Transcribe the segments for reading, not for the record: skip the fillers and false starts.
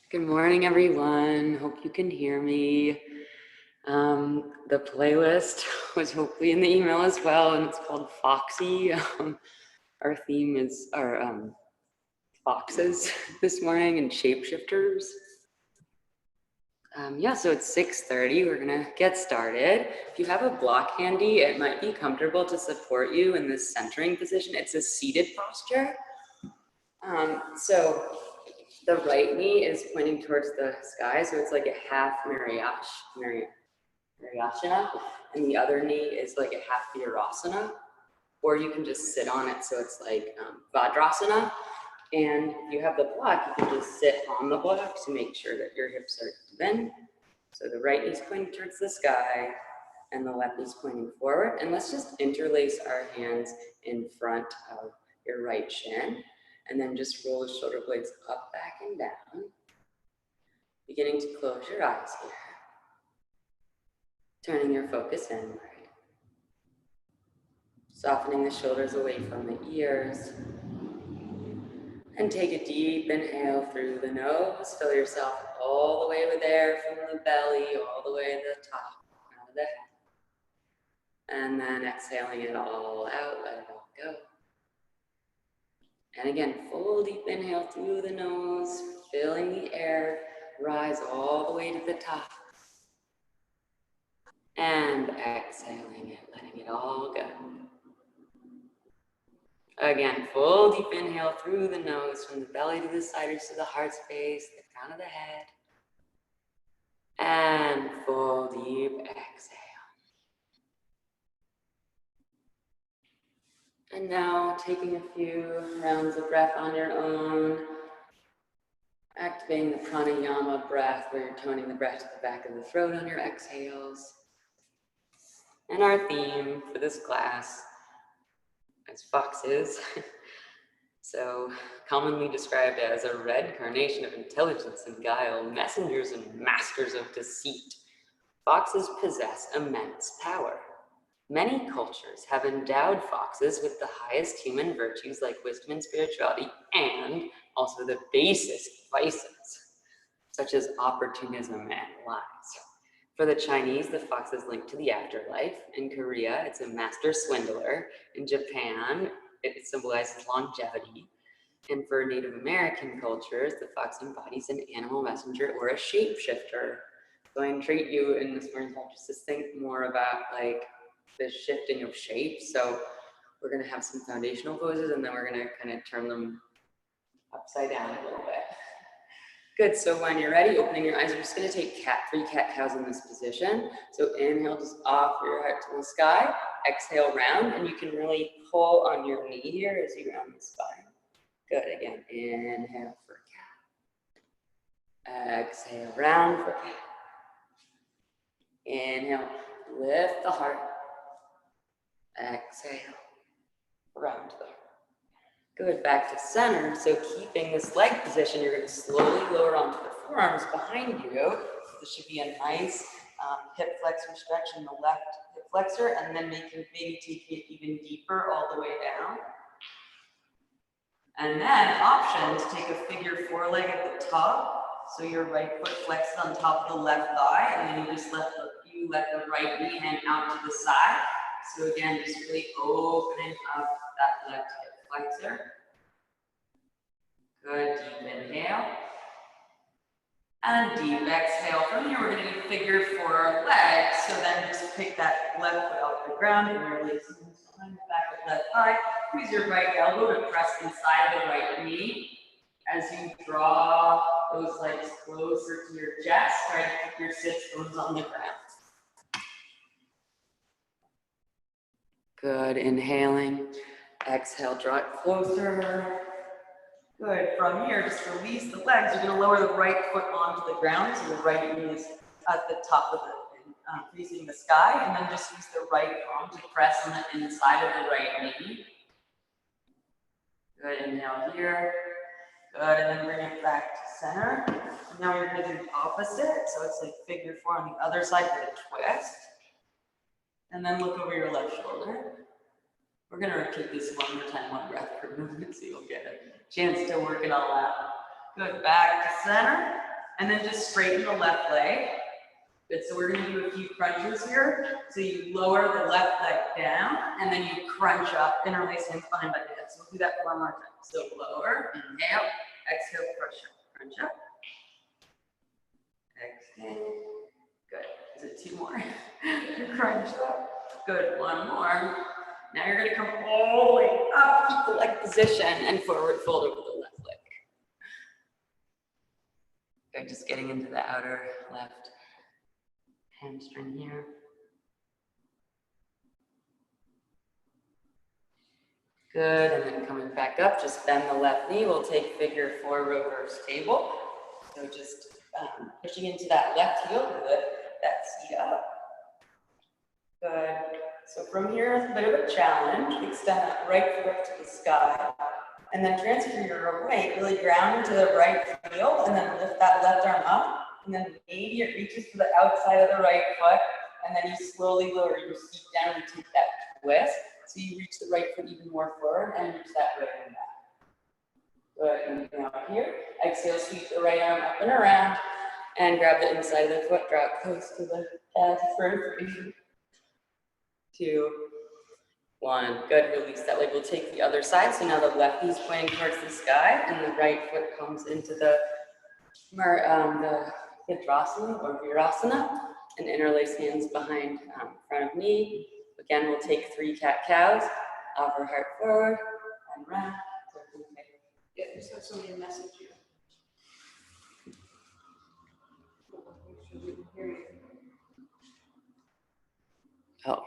Good morning, everyone. Hope you can hear me. The playlist was hopefully in the email as well, and it's called Foxy. Our theme is our foxes this morning and shapeshifters. So it's 6:30. We're gonna get started. If you have a block handy, it might be comfortable to support you in this centering position. It's a seated posture. So the right knee is pointing towards the sky, so it's like a half Mariashana, and the other knee is like a half Virasana, or you can just sit on it, so it's like Vajrasana. And if you have the block, you can just sit on the block to make sure that your hips are bent. So the right knee is pointing towards the sky, and the left knee is pointing forward. And let's just interlace our hands in front of your right shin. And then just roll the shoulder blades up, back, and down. Beginning to close your eyes here. Turning your focus inward. Softening the shoulders away from the ears. And take a deep inhale through the nose. Fill yourself all the way with air from the belly, all the way to the top of the head. And then exhaling it all out, let it all go. And again, full deep inhale through the nose, filling the air, rise all the way to the top. And exhaling it, letting it all go. Again, full deep inhale through the nose, from the belly to the sides, to the heart space, the crown of the head. And full deep exhale. And now taking a few rounds of breath on your own, activating the pranayama breath, where you're toning the breath to the back of the throat on your exhales. And our theme for this class is foxes. So commonly described as a red carnation of intelligence and guile, messengers and masters of deceit. Foxes possess immense power. Many cultures have endowed foxes with the highest human virtues like wisdom and spirituality, and also the basest vices, such as opportunism and lies. For the Chinese, the fox is linked to the afterlife. In Korea, it's a master swindler. In Japan, it symbolizes longevity. And for Native American cultures, the fox embodies an animal messenger or a shapeshifter. So I entreat you in this morning's talk just to think more about like the shifting of shapes. So we're going to have some foundational poses, and then we're going to kind of turn them upside down a little bit. Good, so when you're ready, opening your eyes, we're just going to take three cat-cows in this position. So inhale, just offer your heart to the sky. Exhale, round, and you can really pull on your knee here as you round the spine. Good, again, inhale for cat. Exhale, round for cat. Inhale, lift the heart. Exhale, round to the heart. Good, back to center. So keeping this leg position, you're going to slowly lower onto the forearms behind you. This should be a nice hip flexor stretch in the left hip flexor, and then maybe taking it even deeper all the way down. And then option to take a figure four leg at the top. So your right foot flexes on top of the left thigh, and then you just let the right knee hang out to the side. So again, just really opening up that left hip flexor. Good, deep inhale. And deep exhale. From here, we're going to do figure four legs. So then just pick that left foot off the ground and release behind the back of the left thigh. Use your right elbow to press inside the right knee. As you draw those legs closer to your chest, try to keep your sits bones on the ground. Good, inhaling. Exhale, draw it closer. Good, from here, just release the legs. You're gonna lower the right foot onto the ground, so the right knee is at the top of the, facing the sky, and then just use the right palm to press on the inside of the right knee. Good, inhale here. Good, and then bring it back to center. And now you're gonna do the opposite, so it's like figure four on the other side with a twist. And then look over your left shoulder. We're going to repeat this one more time, one breath per movement, so you'll get a chance to work it all out. Good, back to center. And then just straighten the left leg. Good, so we're gonna do a few crunches here. So you lower the left leg down, and then you crunch up, interlace hands behind by the head. So we'll do that 4 more times. So lower, inhale, exhale, crunch up. Exhale, good. Is it 2 more? Crunch up, good, 1 more. Now you're gonna come all the way up, keep the leg position, and forward fold over the left leg. Good, just getting into the outer left hamstring here. Good, and then coming back up, just bend the left knee. We'll take figure 4 reverse table. So just pushing into that left heel to lift that seat up. Good. So from here, it's a bit of a challenge. Extend that right foot to the sky. And then transfer your weight, really ground into the right heel, and then lift that left arm up. And then maybe it reaches to the outside of the right foot, and then you slowly lower your feet down and take that twist. So you reach the right foot even more forward and reach that right arm back. Good, and now here, exhale, sweep the right arm up and around, and grab the inside of the foot, draw it close to the head for 3, 2, 1. Good, release that leg. We'll take the other side. So now the left knee's pointing towards the sky, and the right foot comes into the Vidrasana or Virasana, and interlace hands behind front of knee. Again, we'll take 3 cat-cows, offer heart forward, and round. Yeah, just have somebody message you. Oh,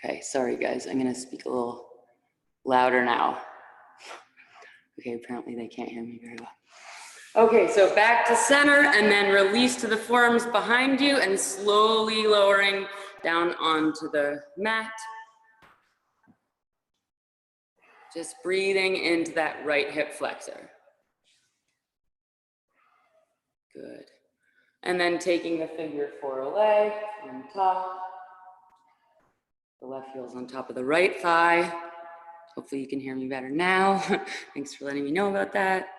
okay, sorry guys, I'm gonna speak a little louder now. Okay, apparently they can't hear me very well. Okay, so back to center, and then release to the forearms behind you, and slowly lowering down onto the mat. Just breathing into that right hip flexor. Good. And then taking the figure 4 leg on top. The left heel's on top of the right thigh. Hopefully you can hear me better now. Thanks for letting me know about that.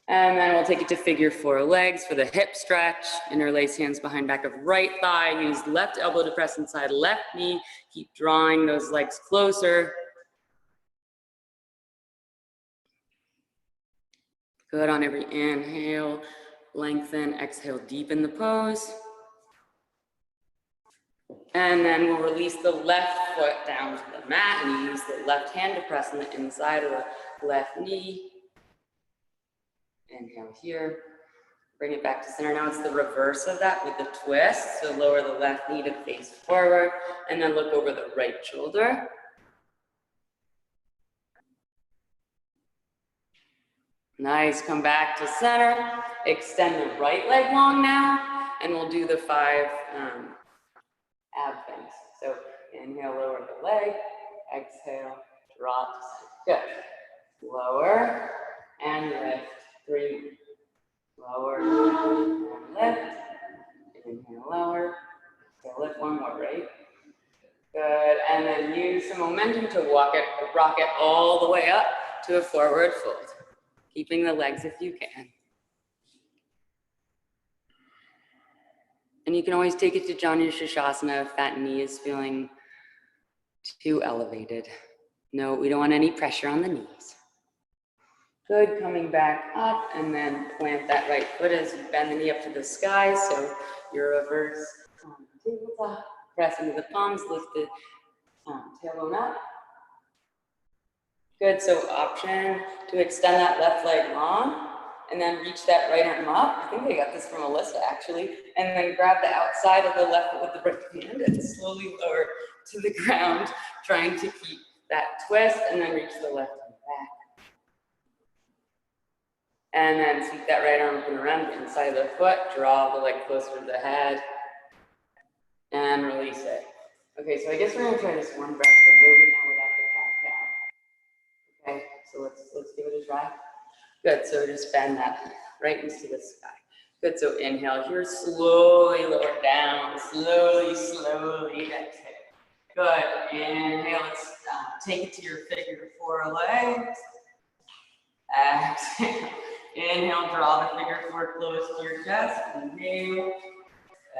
And then we'll take it to figure 4 legs for the hip stretch. Interlace hands behind back of right thigh. Use left elbow to press inside left knee. Keep drawing those legs closer. Good, on every inhale, lengthen, exhale, deepen the pose. And then we'll release the left foot down to the mat, and you use the left hand to press on the inside of the left knee. Inhale here, bring it back to center. Now it's the reverse of that with the twist. So lower the left knee to face forward, and then look over the right shoulder. Nice, come back to center. Extend the right leg long now, and we'll do the 5 ab things. So inhale, lower the leg, exhale, draw to center. Good. Lower and lift. 3. Lower and lift. Inhale, lower. So lift 1 more, right? Good. And then use some momentum to rock it all the way up to a forward fold. Keeping the legs if you can. And you can always take it to Janu Shishasana if that knee is feeling too elevated. No, we don't want any pressure on the knees. Good, coming back up, and then plant that right foot as you bend the knee up to the sky. So your reverse tabletop, press into the palms, lift the tailbone up. Good, so option to extend that left leg long, and then reach that right arm up. I think I got this from Alyssa actually. And then grab the outside of the left foot with the right hand and slowly lower to the ground, trying to keep that twist, and then reach the left arm back. And then sweep that right arm up and around the inside of the foot, draw the leg closer to the head, and release it. Okay, so I guess we're gonna try this one breath for a moment now without the cat-cow. Okay, so let's give it a try. Good, so just bend that right into the sky. Good, so inhale here, slowly lower down, slowly exhale. Good, inhale, let's take it to your figure 4 legs. Exhale, Inhale, draw the figure four close to your chest. Inhale.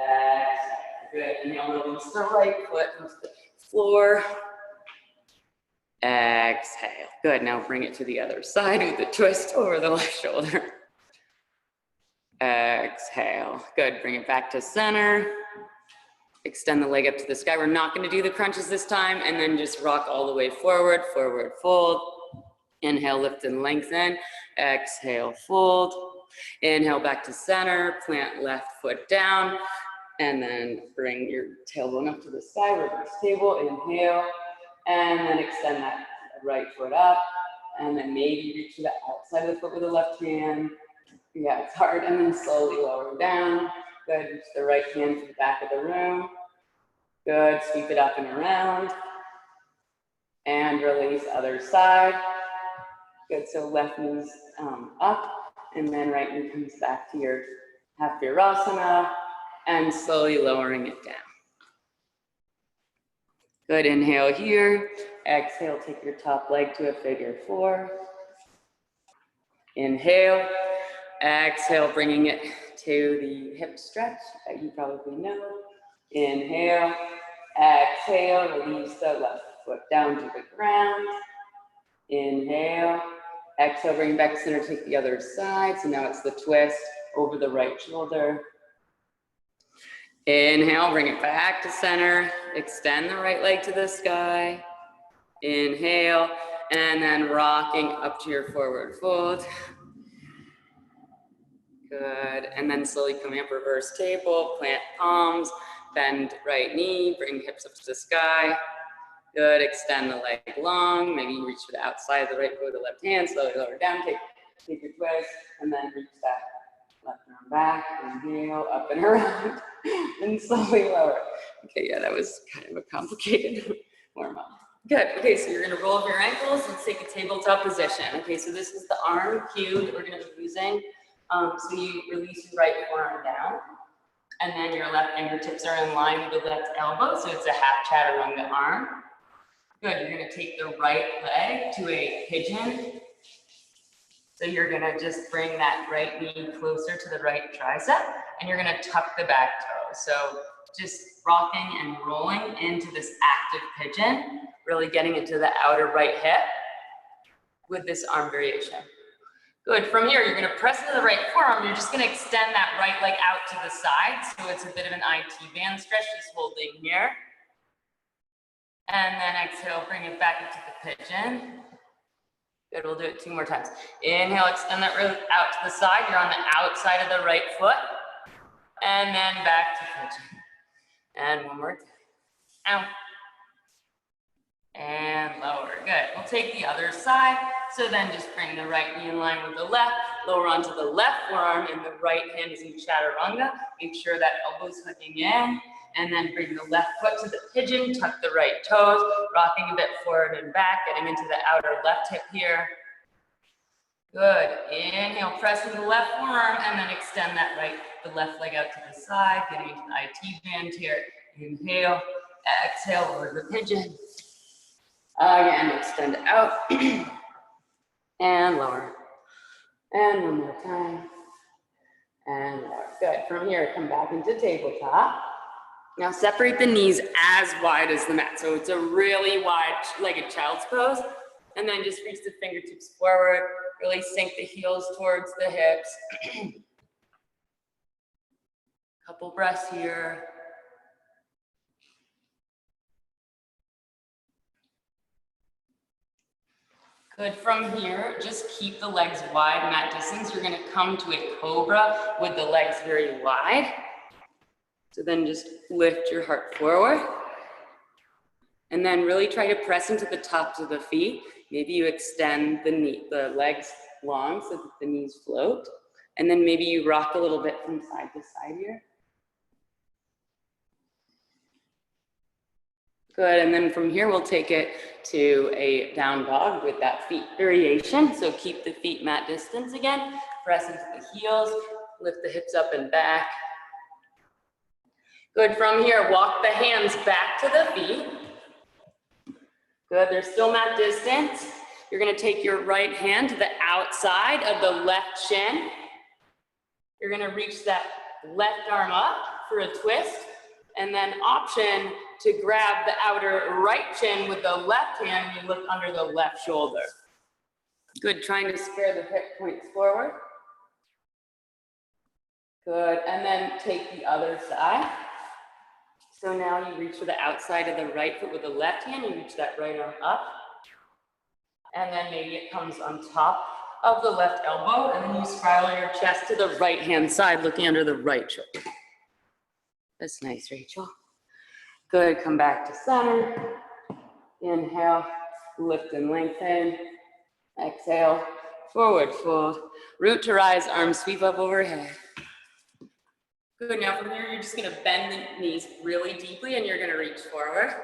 Exhale. Good. Inhale, release the right foot into the floor. Exhale. Good. Now bring it to the other side with the twist over the left shoulder. Exhale. Good. Bring it back to center. Extend the leg up to the sky. We're not going to do the crunches this time, and then just rock all the way forward, forward fold. Inhale, lift and lengthen. Exhale, fold. Inhale, back to center. Plant left foot down, and then bring your tailbone up to the sky, reverse table. Inhale, and then extend that right foot up, and then maybe reach to the outside of the foot with the left hand. Yeah, it's hard, and then slowly lower down. Good, reach the right hand to the back of the room. Good, sweep it up and around. And release other side. Good, so left knee's up, and then right knee comes back to your half virasana, and slowly lowering it down. Good, inhale here. Exhale, take your top leg to a figure four. Inhale. Exhale, bringing it to the hip stretch that you probably know. Inhale, exhale, release the left foot down to the ground. Inhale, exhale, bring it back to center, take the other side. So now it's the twist over the right shoulder. Inhale, bring it back to center. Extend the right leg to the sky. Inhale, and then rocking up to your forward fold. Good, and then slowly coming up, reverse table, plant palms, bend right knee, bring hips up to the sky. Good, extend the leg long, maybe you reach to the outside of the right foot with the left hand, slowly lower down, take your twist, and then reach that left arm back, inhale, up and around, and slowly lower. Okay, yeah, that was kind of a complicated warm up. Good, okay, so you're gonna roll over your ankles and take a tabletop position. Okay, so this is the arm cue that we're gonna be using. So you release your right forearm down, and then your left fingertips are in line with the left elbow, so it's a half chaturanga arm. Good, you're gonna take the right leg to a pigeon. So you're gonna just bring that right knee closer to the right tricep, and you're gonna tuck the back toe. So just rocking and rolling into this active pigeon, really getting into the outer right hip with this arm variation. Good, from here, you're gonna press into the right forearm. You're just gonna extend that right leg out to the side. So it's a bit of an IT band stretch, just holding here. And then exhale, bring it back into the pigeon. Good, we'll do it 2 more times. Inhale, extend that root out to the side. You're on the outside of the right foot. And then back to pigeon. And 1 more time. Out. And lower, good. We'll take the other side. So then just bring the right knee in line with the left, lower onto the left forearm, and the right hand is in chaturanga. Make sure that elbow's hooking in, and then bring the left foot to the pigeon, tuck the right toes, rocking a bit forward and back, getting into the outer left hip here. Good, inhale, press into the left forearm, and then extend the left leg out to the side, getting into the IT band here. Inhale, exhale, over the pigeon. Again, extend out. And lower. And 1 more time. And lower. Good. From here, come back into tabletop. Now separate the knees as wide as the mat. So it's a really wide-legged child's pose. And then just reach the fingertips forward. Really sink the heels towards the hips. Couple breaths here. Good, from here, just keep the legs wide, mat distance. You're gonna come to a cobra with the legs very wide. So then just lift your heart forward. And then really try to press into the tops of the feet. Maybe you extend the legs long so that the knees float. And then maybe you rock a little bit from side to side here. Good, and then from here, we'll take it to a down dog with that feet variation. So keep the feet mat distance again. Press into the heels, lift the hips up and back. Good, from here, walk the hands back to the feet. Good, they're still mat distance. You're gonna take your right hand to the outside of the left shin. You're gonna reach that left arm up for a twist, and then option to grab the outer right shin with the left hand and you look under the left shoulder. Good, trying to square the hip points forward. Good, and then take the other side. So now you reach for the outside of the right foot with the left hand, you reach that right arm up. And then maybe it comes on top of the left elbow, and then you spiral your chest to the right hand side, looking under the right shoulder. That's nice, Rachel. Good, come back to center. Inhale, lift and lengthen. Exhale, forward fold. Root to rise, arms sweep up overhead. Good, now from here, you're just gonna bend the knees really deeply and you're gonna reach forward.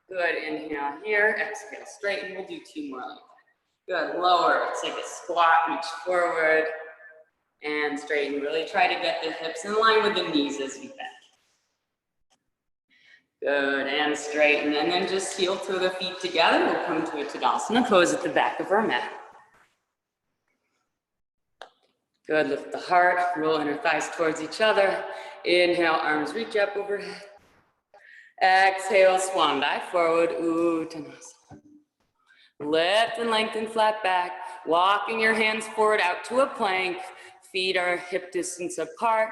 Good, inhale here, exhale, straighten. We'll do 2 more like that. Good, lower, it's like a squat, reach forward and straighten. Really try to get the hips in line with the knees as you bend. Good, and straighten, and then just heel to the feet together. We'll come to a Tadasana pose at the back of our mat. Good, lift the heart, roll inner thighs towards each other. Inhale, arms reach up overhead. Exhale, swan dive forward, Uttanasana. Lift and lengthen flat back, walking your hands forward out to a plank. Feet are hip distance apart.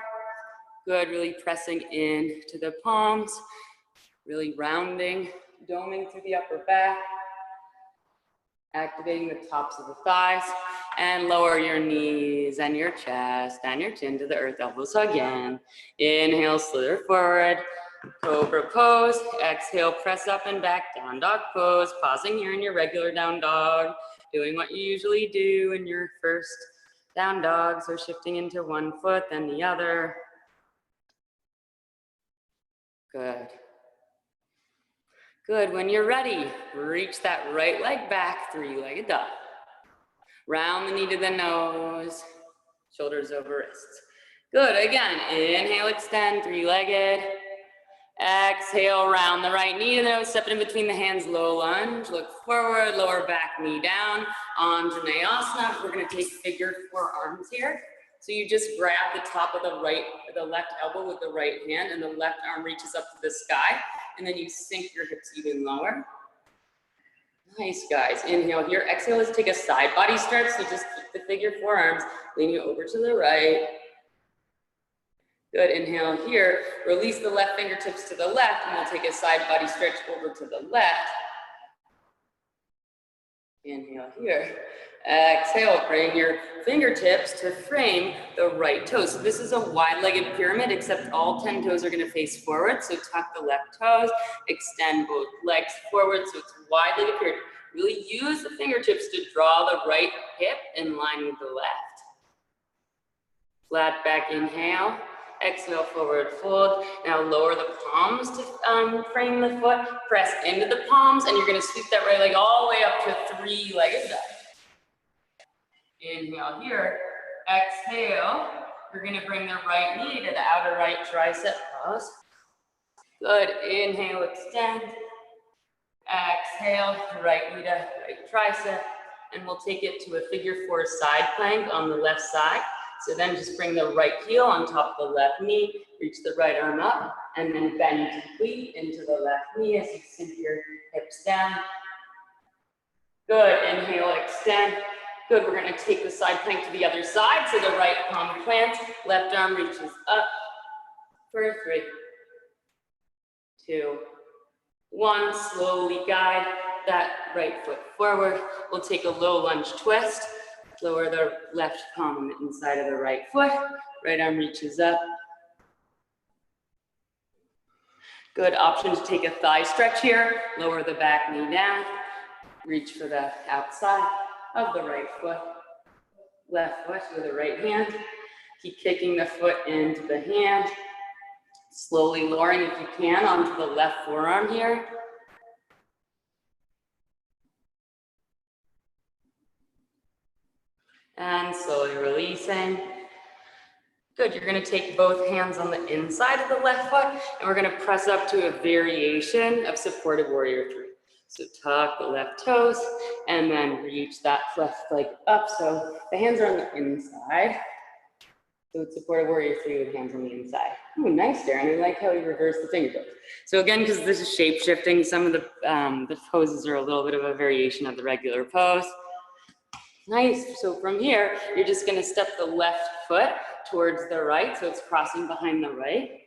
Good, really pressing in to the palms. Really rounding, doming through the upper back. Activating the tops of the thighs. And lower your knees and your chest and your chin to the earth, elbows hug in. Inhale, slither forward. Cobra pose. Exhale, press up and back, down dog pose. Pausing here in your regular down dog. Doing what you usually do in your first down dog. So shifting into one foot, then the other. Good. Good, when you're ready, reach that right leg back, 3-legged dog. Round the knee to the nose, shoulders over wrists. Good, again, inhale, extend, 3-legged. Exhale, round the right knee to the nose, step in between the hands, low lunge, look forward, lower back knee down, Anjaneyasana. We're gonna take figure 4 arms here. So you just grab the top of the left elbow with the right hand, and the left arm reaches up to the sky, and then you sink your hips even lower. Nice, guys. Inhale here. Exhale, let's take a side body stretch. So just keep the figure 4 arms, leaning over to the right. Good, inhale here. Release the left fingertips to the left, and we'll take a side body stretch over to the left. Inhale here. Exhale, bring your fingertips to frame the right toes. So this is a wide-legged pyramid, except all 10 toes are gonna face forward. So tuck the left toes, extend both legs forward. So it's a wide-legged pyramid. Really use the fingertips to draw the right hip in line with the left. Flat back inhale. Exhale, forward fold. Now lower the palms to frame the foot. Press into the palms, and you're gonna sweep that right leg all the way up to 3-legged dog. Inhale here. Exhale. You're gonna bring the right knee to the outer right tricep pose. Good. Inhale, extend. Exhale, right knee to right tricep. And we'll take it to a figure 4 side plank on the left side. So then just bring the right heel on top of the left knee, reach the right arm up, and then bend deeply into the left knee as you sink your hips down. Good, inhale, extend. Good, we're gonna take the side plank to the other side, so the right palm plants, left arm reaches up for 3, 2, 1. Slowly guide that right foot forward. We'll take a low lunge twist. Lower the left palm on the inside of the right foot. Right arm reaches up. Good, option to take a thigh stretch here. Lower the back knee down. Reach for the outside of the right foot. Left foot with the right hand. Keep kicking the foot into the hand. Slowly lowering, if you can, onto the left forearm here. And slowly releasing. Good, you're gonna take both hands on the inside of the left foot, and we're gonna press up to a variation of supported warrior 3. So tuck the left toes and then reach that left leg up. So the hands are on the inside. So it's supported warrior 3 with hands on the inside. Oh, nice, Darren. I like how you reverse the fingertips. So again, because this is shape shifting, some of the poses are a little bit of a variation of the regular pose. Nice. So from here, you're just going to step the left foot towards the right. So it's crossing behind the right.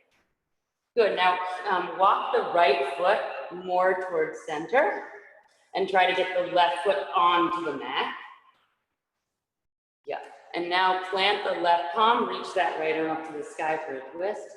Good. Now walk the right foot more towards center and try to get the left foot onto the mat. Yeah. And now plant the left palm, reach that right arm up to the sky for a twist.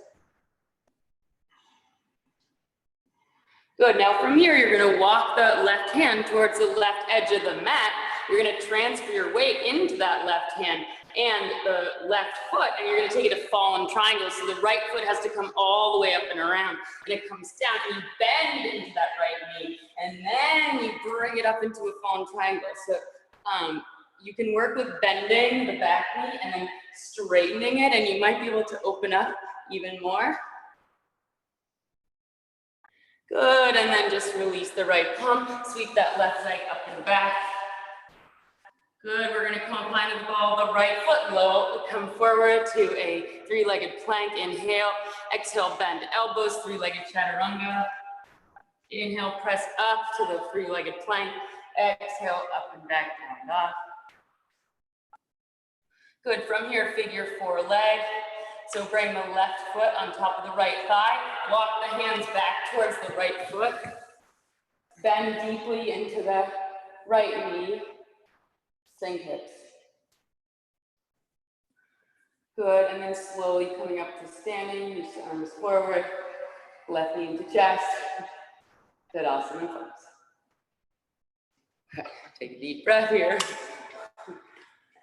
Good. Now from here, you're going to walk the left hand towards the left edge of the mat. You're going to transfer your weight into that left hand and the left foot, and you're going to take it a fallen triangle. So the right foot has to come all the way up and around, and it comes down, and you bend into that right knee, and then you bring it up into a fallen triangle. So you can work with bending the back knee and then straightening it, and you might be able to open up even more. Good, and then just release the right palm, sweep that left leg up and back. Good, we're gonna combine the ball, the right foot low, come forward to a 3-legged plank, inhale, exhale, bend elbows, 3-legged chaturanga. Inhale, press up to the 3-legged plank, exhale, up and back, down, dog. Good, from here, figure 4 leg. So bring the left foot on top of the right thigh, walk the hands back towards the right foot, bend deeply into the right knee, sink hips. Good, and then slowly coming up to standing, reach the arms forward, left knee into chest, Tadasana pose. Take a deep breath here,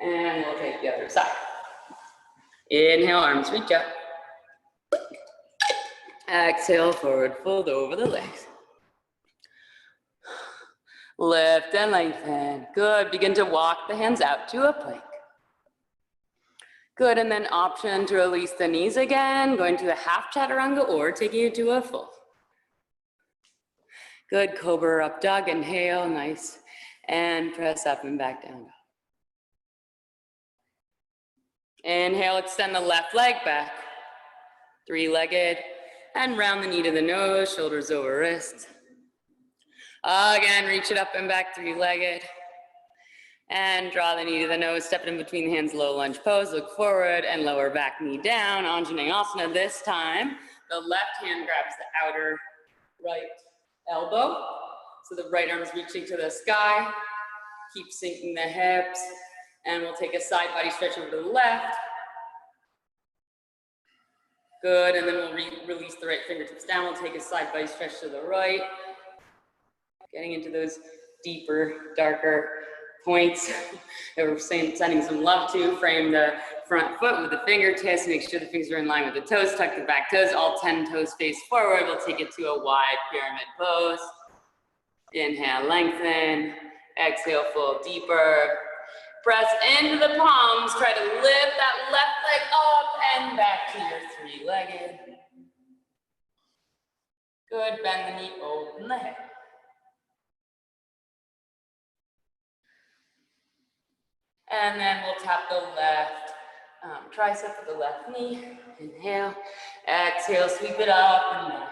and we'll take the other side. Inhale, arms reach up. Exhale, forward fold over the legs. Lift and lengthen. Good. Begin to walk the hands out to a plank. Good. And then option to release the knees again, going to a half chaturanga or taking it to a full. Good. Cobra up dog. Inhale. Nice. And press up and back down. Inhale, extend the left leg back. 3-legged. And round the knee to the nose, shoulders over wrists. Again, reach it up and back, 3-legged. And draw the knee to the nose, step it in between the hands, low lunge pose, look forward and lower back knee down, Anjaneyasana. This time, the left hand grabs the outer right elbow. So the right arm is reaching to the sky. Keep sinking the hips. And we'll take a side body stretch over to the left. Good, and then we'll release the right fingertips down. We'll take a side body stretch to the right. Getting into those deeper, darker points that we're sending some love to. Frame the front foot with the fingertips. Make sure the fingers are in line with the toes. Tuck the back toes. All 10 toes face forward. We'll take it to a wide pyramid pose. Inhale, lengthen. Exhale, fold deeper. Press into the palms. Try to lift that left leg up and back to your 3-legged. Good, bend the knee, open the hip. And then we'll tap the left tricep with the left knee. Inhale, exhale, sweep it up and back.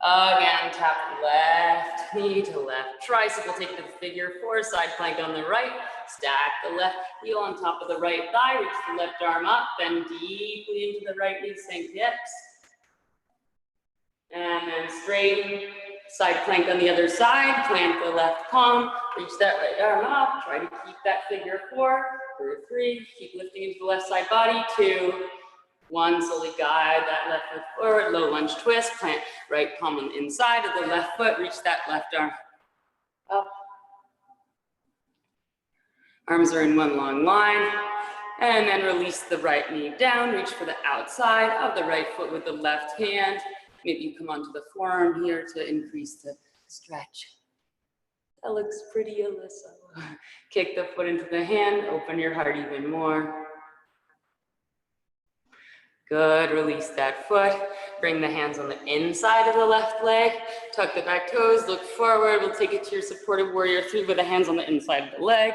Again, tap left knee to left tricep. We'll take the figure 4, side plank on the right. Stack the left heel on top of the right thigh. Reach the left arm up, bend deeply into the right knee, sink hips. And then straighten, side plank on the other side. Plant the left palm, reach that right arm up. Try to keep that figure 4 for 3. Keep lifting into the left side body, 2. 1, slowly guide that left foot forward, low lunge twist, plant right palm on the inside of the left foot, reach that left arm up. Arms are in one long line, and then release the right knee down, reach for the outside of the right foot with the left hand. Maybe you come onto the forearm here to increase the stretch. That looks pretty, Alyssa. Kick the foot into the hand, open your heart even more. Good, release that foot. Bring the hands on the inside of the left leg. Tuck the back toes, look forward. We'll take it to your supported warrior three with the hands on the inside of the leg.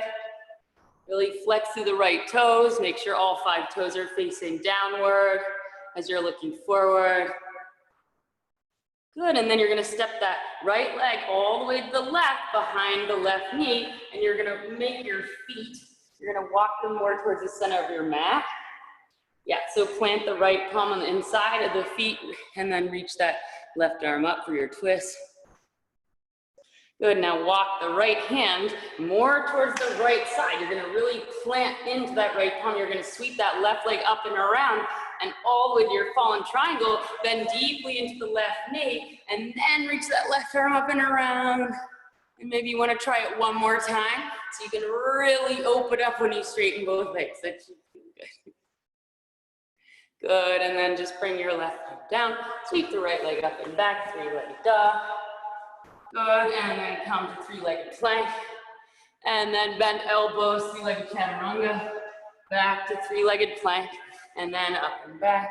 Really flex through the right toes. Make sure all 5 toes are facing downward as you're looking forward. Good, and then you're gonna step that right leg all the way to the left behind the left knee, and you're gonna make your feet, you're gonna walk them more towards the center of your mat. Yeah, so plant the right palm on the inside of the feet and then reach that left arm up for your twist. Good, now walk the right hand more towards the right side. You're gonna really plant into that right palm. You're gonna sweep that left leg up and around and all with your fallen triangle, bend deeply into the left knee and then reach that left arm up and around. And maybe you wanna try it one more time so you can really open up when you straighten both legs. That should feel good. Good, and then just bring your left leg down, sweep the right leg up and back, 3-legged dog. Good, and then come to 3-legged plank. And then bend elbows, 3-legged chaturanga. Back to 3-legged plank, and then up and back.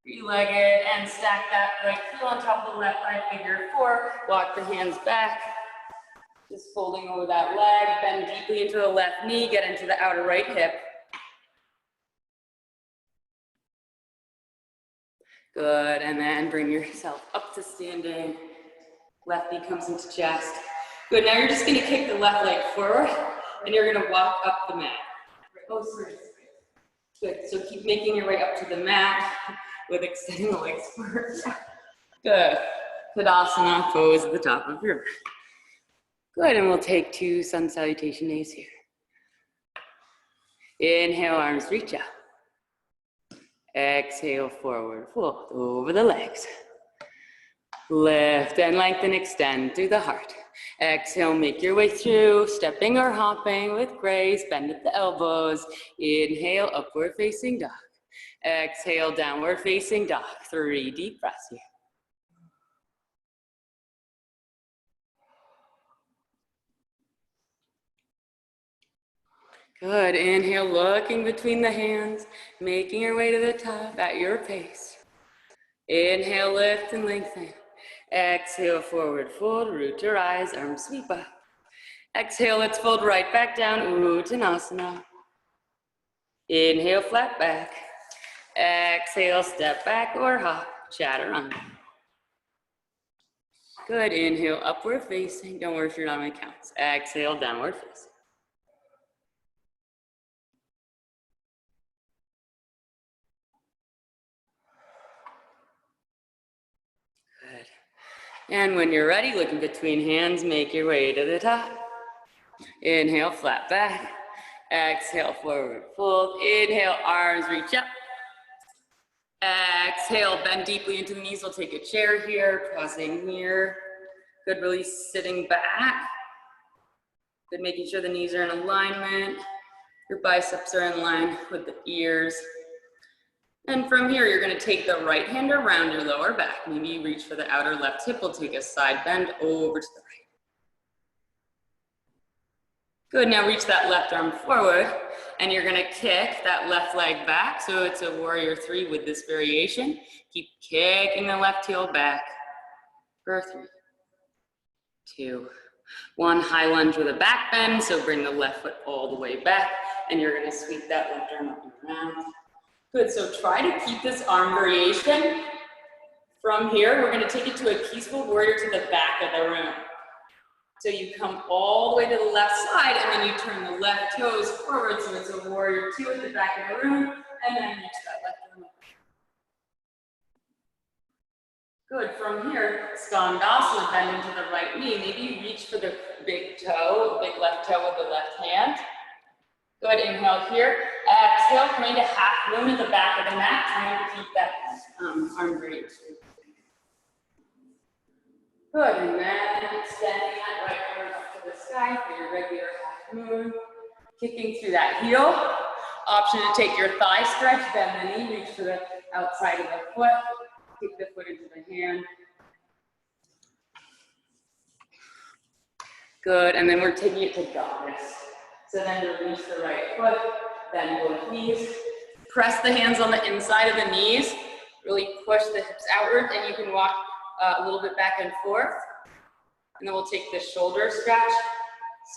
3-legged, and stack that right heel on top of the left thigh, figure 4. Walk the hands back. Just folding over that leg, bend deeply into the left knee, get into the outer right hip. Good, and then bring yourself up to standing. Left knee comes into chest. Good, now you're just gonna kick the left leg forward, and you're gonna walk up the mat. Oh, sorry. Good, so keep making your way up to the mat with extending the legs forward. Good, Tadasana pose at the top of your mat. Good, and we'll take 2 sun salutation days here. Inhale, arms reach out. Exhale, forward fold over the legs. Lift and lengthen, extend through the heart. Exhale, make your way through, stepping or hopping with grace, bend at the elbows. Inhale, upward facing dog. Exhale, downward facing dog. 3 deep breaths here. Good, inhale, looking between the hands, making your way to the top at your pace. Inhale, lift and lengthen. Exhale, forward fold, root to rise, arms sweep up. Exhale, let's fold right back down, Uttanasana. Inhale, flat back. Exhale, step back or hop, chaturanga. Good, inhale, upward facing. Don't worry if you're not on my counts. Exhale, downward facing. Good. And when you're ready, looking between hands, make your way to the top. Inhale, flat back. Exhale, forward fold. Inhale, arms reach up. Exhale, bend deeply into the knees. We'll take a chair here, pausing here. Good, really sitting back. Good, making sure the knees are in alignment. Your biceps are in line with the ears. And from here, you're gonna take the right hand around your lower back. Maybe you reach for the outer left hip. We'll take a side bend over to the right. Good, now reach that left arm forward, and you're gonna kick that left leg back. So it's a warrior 3 with this variation. Keep kicking the left heel back for 3, 2, 1. High lunge with a back bend. So bring the left foot all the way back, and you're gonna sweep that left arm up and around. Good, so try to keep this arm variation. From here, we're gonna take it to a peaceful warrior to the back of the room. So you come all the way to the left side, and then you turn the left toes forward, so it's a warrior 2 at the back of the room, and then reach that left arm up. Good, from here, Skandasana, bend into the right knee. Maybe you reach for the big toe, big left toe with the left hand. Good, inhale here. Exhale, coming to half moon at the back of the mat, trying to keep that arm straight. Good, and then extending that right arm up to the sky for your regular half moon. Kicking through that heel. Option to take your thigh stretch, bend the knee, reach to the outside of the foot. Kick the foot into the hand. Good, and then we're taking it to goddess. So then release the right foot, bend both knees, press the hands on the inside of the knees, really push the hips outward, and you can walk a little bit back and forth. And then we'll take the shoulder stretch.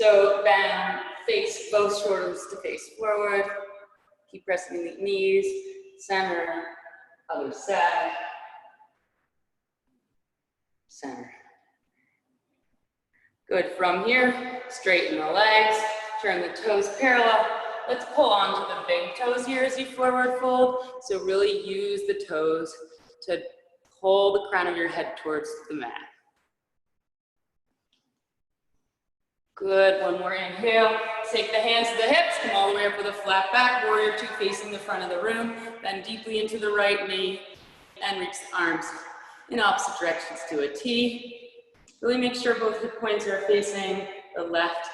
So then face both shoulders to face forward. Keep pressing the knees, center, other side, center. Good, from here, straighten the legs, turn the toes parallel. Let's pull onto the big toes here as you forward fold. So really use the toes to pull the crown of your head towards the mat. Good, one more inhale. Take the hands to the hips, come all the way up with a flat back, warrior two facing the front of the room, bend deeply into the right knee, and reach the arms in opposite directions to a T. Really make sure both hip points are facing the left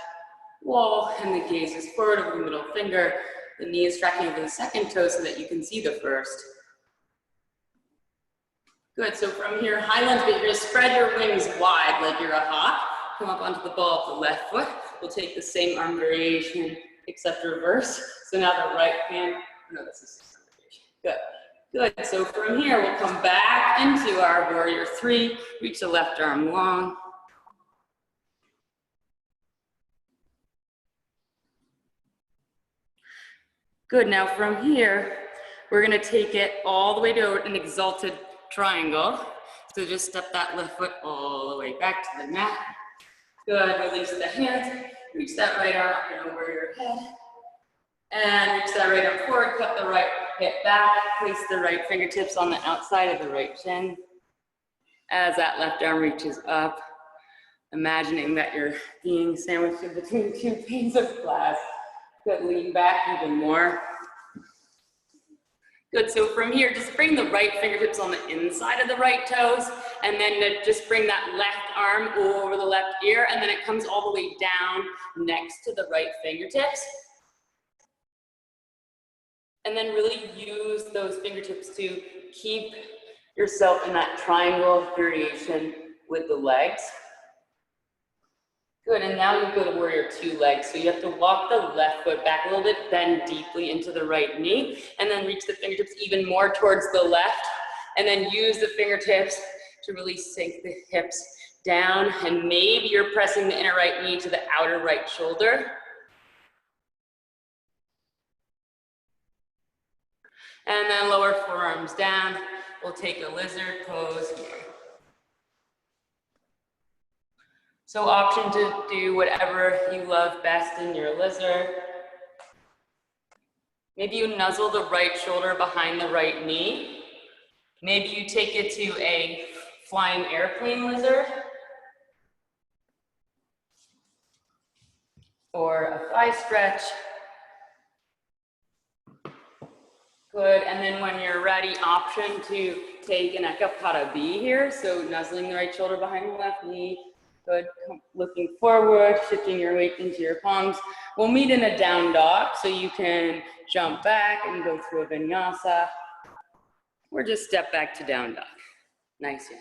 wall, and the gaze is forward over the middle finger. The knee is tracking over the second toe so that you can see the first. Good, so from here, high lunge, but you're gonna spread your wings wide like you're a hawk. Come up onto the ball of the left foot. We'll take the same arm variation, except reverse. So now the right hand, no, this is good. Good, so from here, we'll come back into our warrior three, reach the left arm long. Good, now from here, we're gonna take it all the way to an exalted triangle. So just step that left foot all the way back to the mat. Good, release the hands, reach that right arm up and over your head. And reach that right arm forward, cut the right hip back, place the right fingertips on the outside of the right shin. As that left arm reaches up, imagining that you're being sandwiched in between two panes of glass. Good, lean back even more. Good, so from here, just bring the right fingertips on the inside of the right toes, and then just bring that left arm over the left ear, and then it comes all the way down next to the right fingertips. And then really use those fingertips to keep yourself in that triangle variation with the legs. Good, and now you go to warrior two legs. So you have to walk the left foot back a little bit, bend deeply into the right knee, and then reach the fingertips even more towards the left, and then use the fingertips to really sink the hips down, and maybe you're pressing the inner right knee to the outer right shoulder. And then lower forearms down. We'll take a lizard pose here. So option to do whatever you love best in your lizard. Maybe you nuzzle the right shoulder behind the right knee. Maybe you take it to a flying airplane lizard. Or a thigh stretch. Good, and then when you're ready, option to take an Ekapada B here. So nuzzling the right shoulder behind the left knee. Good, looking forward, shifting your weight into your palms. We'll meet in a down dog, so you can jump back and go through a vinyasa, or just step back to down dog. Nice, yeah.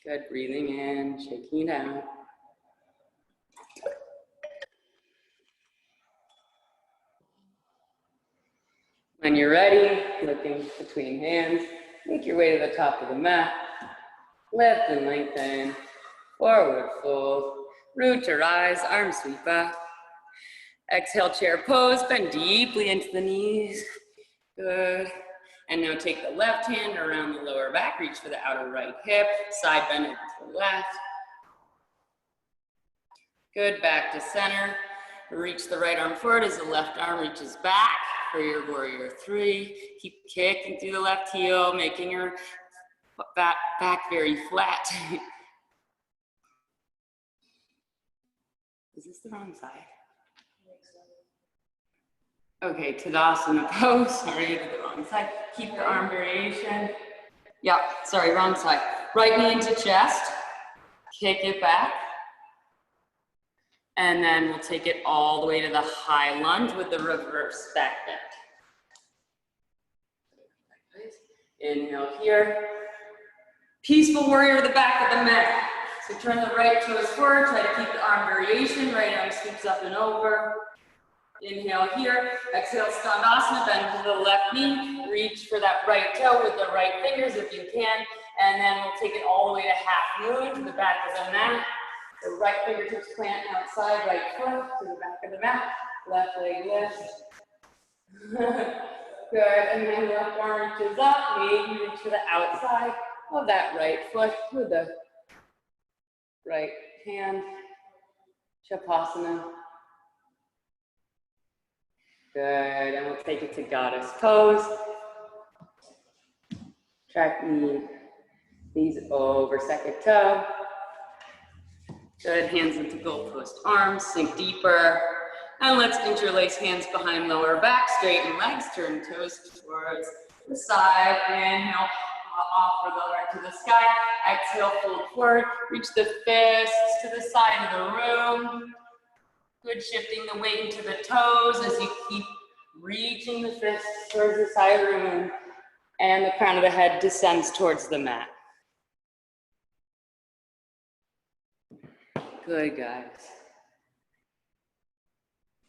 Good, breathing in, shaking it out. When you're ready, looking between hands, make your way to the top of the mat. Lift and lengthen, forward fold, root to rise, arms sweep up. Exhale, chair pose, bend deeply into the knees. Good. And now take the left hand around the lower back, reach for the outer right hip, side bend over to the left. Good, back to center. Reach the right arm forward as the left arm reaches back for your warrior three. Keep kicking through the left heel, making your back very flat. Is this the wrong side? Okay, Tadasana pose. Sorry, I did the wrong side. Keep the arm variation. Yeah, sorry, wrong side. Right knee into chest. Kick it back. And then we'll take it all the way to the high lunge with the reverse back bend. Inhale here. Peaceful warrior to the back of the mat. So turn the right toes forward, try to keep the arm variation. Right arm sweeps up and over. Inhale here, exhale, Skandasana, bend to the left knee, reach for that right toe with the right fingers if you can, and then we'll take it all the way to half moon to the back of the mat. The right fingertips plant outside, right foot to the back of the mat, left leg lift. Good, and then left arm reaches up, maybe reach to the outside of that right foot with the right hand, Shavasana. Good, and we'll take it to goddess pose. Track the knees over second toe. Good, hands into goalpost arms, sink deeper. And let's interlace hands behind lower back, straighten legs, turn toes towards the side. Inhale, offer the heart to the sky. Exhale, fold forward, reach the fists to the side of the room. Good, shifting the weight into the toes as you keep reaching the fists towards the side of the room, and the crown of the head descends towards the mat. Good, guys.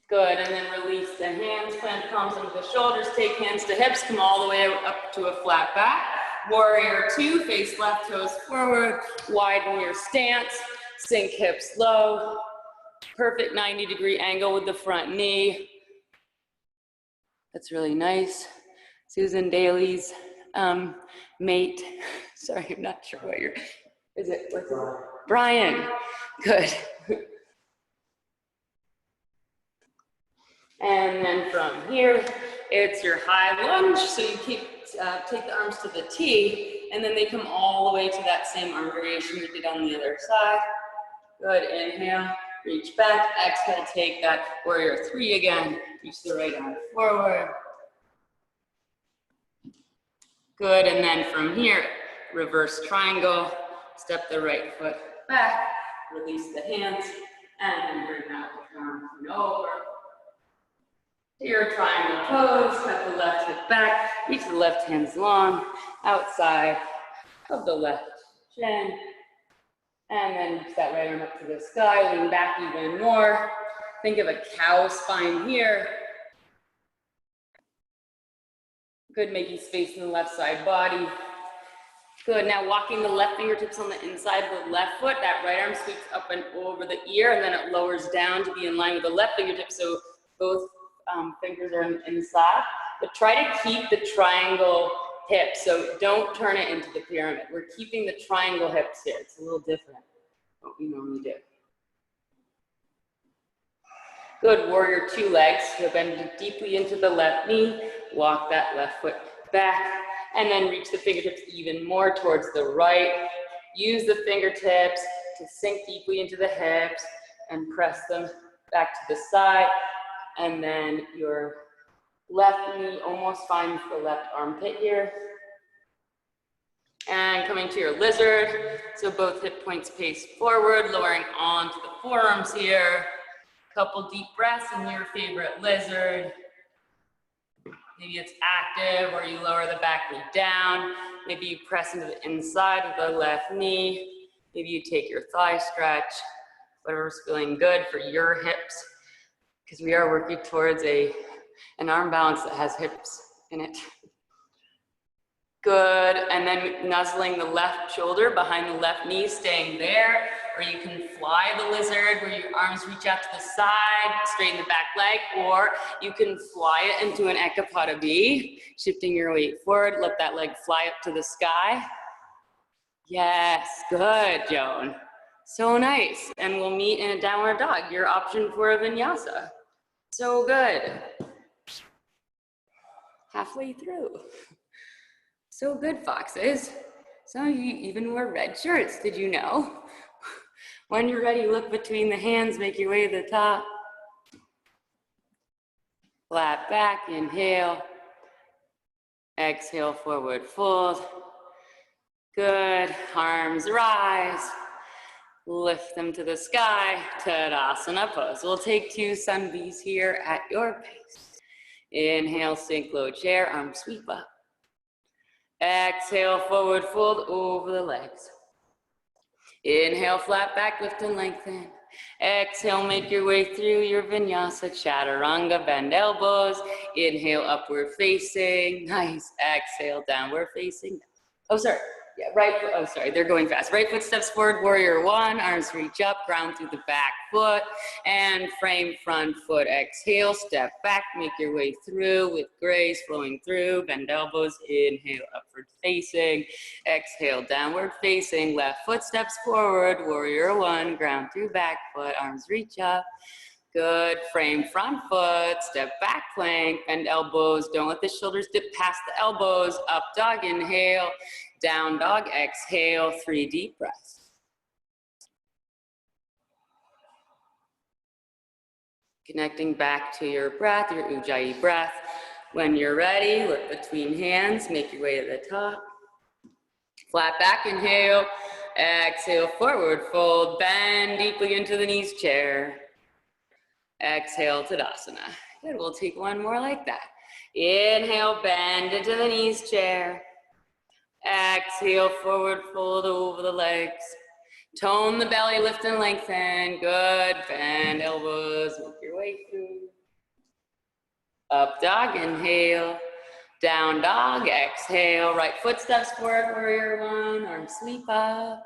Good, and then release the hands, plant palms into the shoulders, take hands to hips, come all the way up to a flat back. Warrior two, face left, toes forward, widen your stance, sink hips low. Perfect 90-degree angle with the front knee. That's really nice. Susan Daly's mate. Sorry, I'm not sure what your, is it? What's it? Brian. Good. And then from here, it's your high lunge. So you keep, take the arms to the T, and then they come all the way to that same arm variation we did on the other side. Good, inhale, reach back, exhale, take that warrior three again. Reach the right arm forward. Good, and then from here, reverse triangle, step the right foot back, release the hands, and then bring that arm over. To your triangle pose, cut the left hip back, reach the left hands long, outside of the left shin, and then reach that right arm up to the sky, lean back even more. Think of a cow spine here. Good, making space in the left side body. Good, now walking the left fingertips on the inside of the left foot, that right arm sweeps up and over the ear, and then it lowers down to be in line with the left fingertips, so both fingers are inside. But try to keep the triangle hips, so don't turn it into the pyramid. We're keeping the triangle hips here. It's a little different than what we normally do. Good, warrior two legs. So bend deeply into the left knee, walk that left foot back, and then reach the fingertips even more towards the right. Use the fingertips to sink deeply into the hips and press them back to the side. And then your left knee almost finds the left armpit here. And coming to your lizard. So both hip points face forward, lowering onto the forearms here. Couple deep breaths in your favorite lizard. Maybe it's active, or you lower the back knee down. Maybe you press into the inside of the left knee. Maybe you take your thigh stretch, whatever's feeling good for your hips, because we are working towards an arm balance that has hips in it. Good, and then nuzzling the left shoulder behind the left knee, staying there. Or you can fly the lizard where your arms reach out to the side, straighten the back leg, or you can fly it into an Ekapada B, shifting your weight forward, let that leg fly up to the sky. Yes, good, Joan. So nice, and we'll meet in a downward dog, your option for a vinyasa. So good. Halfway through. So good, foxes. Some of you even wore red shirts, did you know? When you're ready, look between the hands, make your way to the top. Flat back, inhale. Exhale, forward fold. Good, arms rise. Lift them to the sky, Tadasana pose. We'll take two sun Bs here at your pace. Inhale, sink low chair, arms sweep up. Exhale, forward fold over the legs. Inhale, flat back, lift and lengthen. Exhale, make your way through your vinyasa, chaturanga, bend elbows. Inhale, upward facing. Nice. Exhale, downward facing. Oh, sorry. Yeah, right foot, oh, sorry, they're going fast. Right foot steps forward, warrior one, arms reach up, ground through the back foot, and frame front foot. Exhale, step back, make your way through with grace, flowing through, bend elbows, inhale, upward facing. Exhale, downward facing, left foot steps forward, warrior one, ground through back foot, arms reach up. Good, frame front foot, step back plank, bend elbows, don't let the shoulders dip past the elbows, up dog, inhale, down dog, exhale, 3 deep breaths. Connecting back to your breath, your Ujjayi breath. When you're ready, look between hands, make your way to the top. Flat back, inhale, exhale, forward fold, bend deeply into the knees, chair. Exhale, Tadasana. Good, we'll take one more like that. Inhale, bend into the knees, chair. Exhale, forward fold over the legs. Tone the belly, lift and lengthen. Good, bend elbows, make your way through. Up dog, inhale. Down dog, exhale. Right foot steps forward, warrior one, arms sweep up.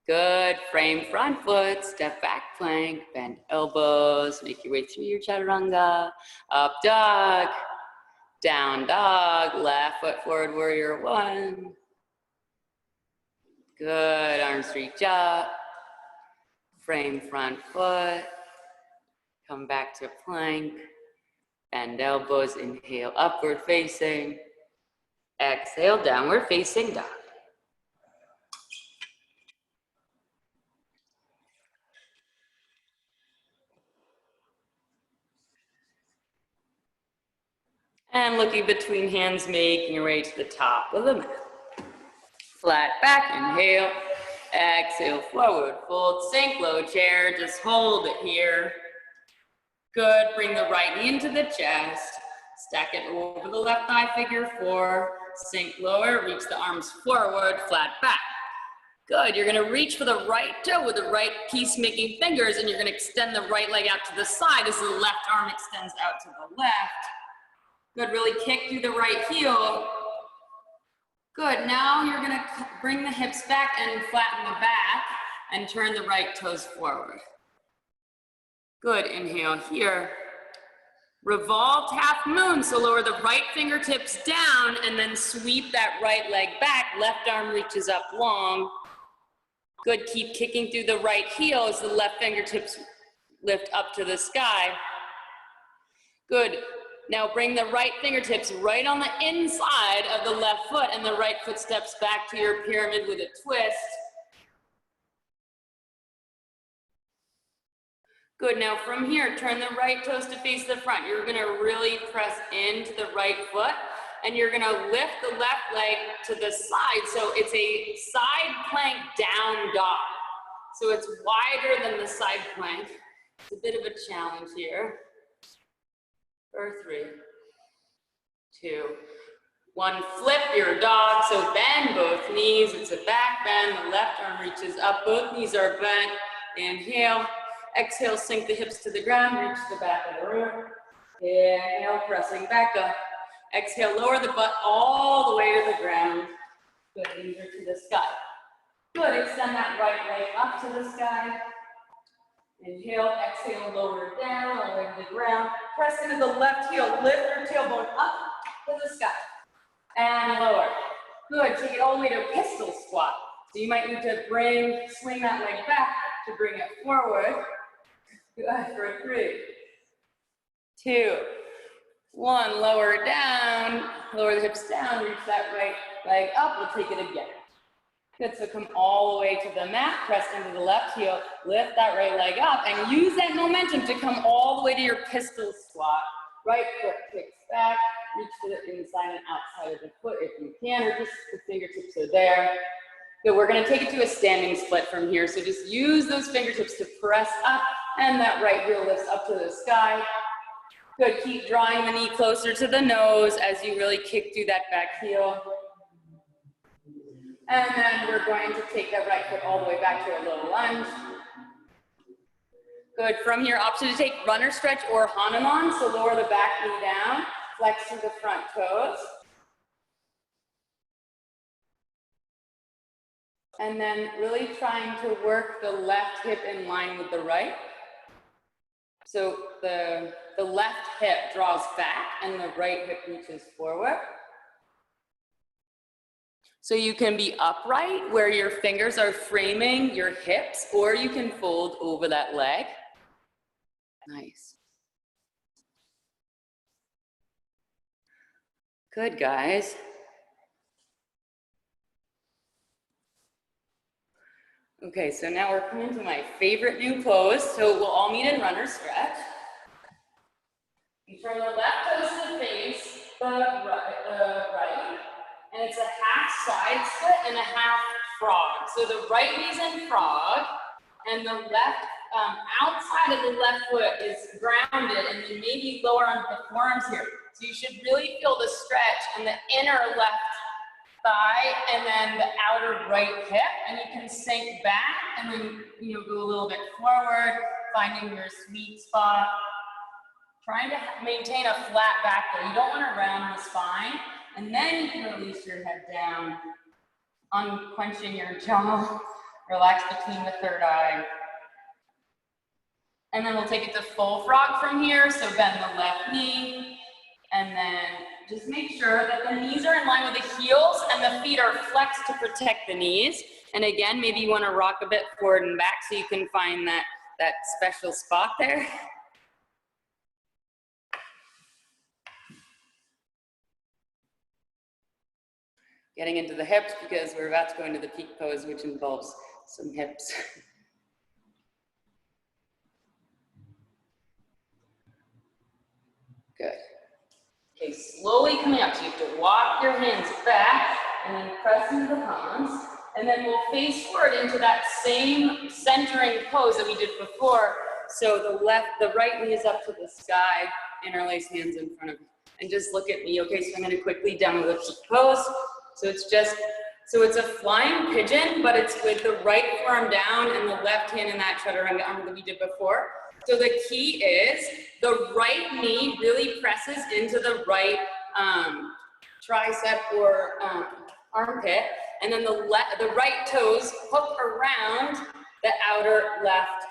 Good, frame front foot, step back plank, bend elbows, make your way through your chaturanga. Up dog, down dog, left foot forward, warrior one. Good, arms reach up, frame front foot, come back to plank, bend elbows, inhale, upward facing, exhale, downward facing dog. And looking between hands, making your way to the top of the mat. Flat back, inhale, exhale, forward fold, sink low chair, just hold it here. Good, bring the right knee into the chest, stack it over the left thigh, figure four, sink lower, reach the arms forward, flat back. Good, you're gonna reach for the right toe with the right peacemaking fingers, and you're gonna extend the right leg out to the side as the left arm extends out to the left. Good, really kick through the right heel. Good, now you're gonna bring the hips back and flatten the back and turn the right toes forward. Good, inhale here. Revolved half moon, so lower the right fingertips down and then sweep that right leg back, left arm reaches up long. Good, keep kicking through the right heel as the left fingertips lift up to the sky. Good. Now bring the right fingertips right on the inside of the left foot and the right foot steps back to your pyramid with a twist. Good, now from here, turn the right toes to face the front. You're gonna really press into the right foot and you're gonna lift the left leg to the side. So it's a side plank down dog. So it's wider than the side plank. It's a bit of a challenge here. For 3, 2, 1, flip your dog. So bend both knees, it's a back bend, the left arm reaches up, both knees are bent. Inhale, exhale, sink the hips to the ground, reach the back of the room. Inhale, pressing back up. Exhale, lower the butt all the way to the ground. Good, knees are to the sky. Good, extend that right leg up to the sky. Inhale, exhale, lower down, all the way to the ground. Press into the left heel, lift your tailbone up to the sky. And lower. Good, take it all the way to a pistol squat. So you might need to swing that leg back to bring it forward. Good, for 3, 2, 1, lower down, lower the hips down, reach that right leg up, we'll take it again. Good, so come all the way to the mat, press into the left heel, lift that right leg up, and use that momentum to come all the way to your pistol squat. Right foot kicks back, reach to the inside and outside of the foot if you can, or just the fingertips are there. Good, we're gonna take it to a standing split from here, so just use those fingertips to press up, and that right heel lifts up to the sky. Good, keep drawing the knee closer to the nose as you really kick through that back heel. And then we're going to take that right foot all the way back to a low lunge. Good, from here, option to take runner stretch or Hanuman, so lower the back knee down, flex through the front toes. And then really trying to work the left hip in line with the right. So the left hip draws back and the right hip reaches forward. So you can be upright where your fingers are framing your hips, or you can fold over that leg. Nice. Good, guys. Okay, so now we're coming to my favorite new pose. So we'll all meet in runner stretch. You turn the left toes to the face, the right, and it's a half side split and a half frog. So the right knee's in frog, and the left, outside of the left foot is grounded, and then maybe lower on the forearms here. So you should really feel the stretch on the inner left thigh and then the outer right hip, and you can sink back and then go a little bit forward, finding your sweet spot. Trying to maintain a flat back there. You don't want to round the spine, and then you can release your head down, unclenching your jaw, relax between the third eye. And then we'll take it to full frog from here, so bend the left knee, and then just make sure that the knees are in line with the heels and the feet are flexed to protect the knees. And again, maybe you want to rock a bit forward and back so you can find that special spot there. Getting into the hips because we're about to go into the peak pose, which involves some hips. Good. Okay, slowly coming up. So you have to walk your hands back and then press into the palms. And then we'll face forward into that same centering pose that we did before. So the right knee is up to the sky, interlace hands in front of you. And just look at me, okay? So I'm gonna quickly demo the peak pose. So it's a flying pigeon, but it's with the right forearm down and the left hand in that chaturanga arm that we did before. So the key is the right knee really presses into the right tricep or armpit, and then the right toes hook around the outer left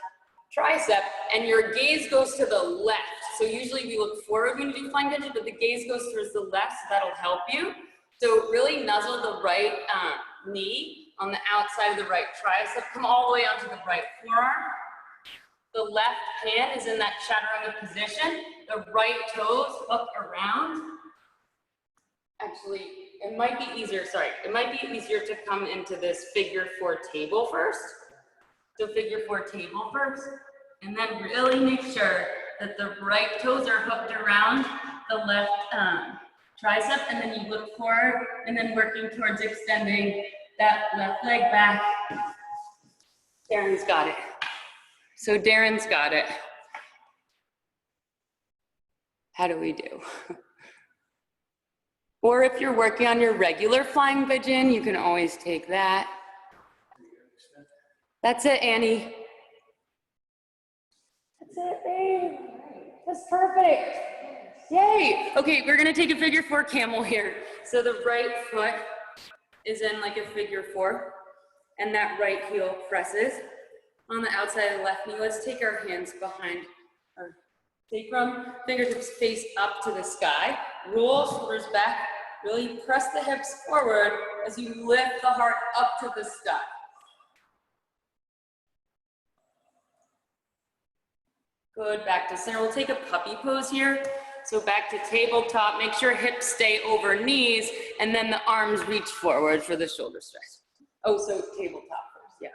tricep, and your gaze goes to the left. So usually we look forward when you do flying pigeon, but the gaze goes towards the left, so that'll help you. So really nuzzle the right knee on the outside of the right tricep. Come all the way onto the right forearm. The left hand is in that chaturanga position. The right toes hook around. Actually, it might be easier, it might be easier to come into this figure four table first. So figure four table first. And then really make sure that the right toes are hooked around the left tricep, and then you look forward, and then working towards extending that left leg back. Darren's got it. So Darren's got it. How do we do? Or if you're working on your regular flying pigeon, you can always take that. That's it, Annie. That's it, babe. That's perfect. Yay! Okay, we're gonna take a figure four camel here. So the right foot is in like a figure four, and that right heel presses on the outside of the left knee. Let's take our hands behind our sacrum, fingertips face up to the sky, roll shoulders back, really press the hips forward as you lift the heart up to the sky. Good, back to center. We'll take a puppy pose here. So back to tabletop, make sure hips stay over knees, and then the arms reach forward for the shoulder stretch. Oh, so tabletop first, yeah.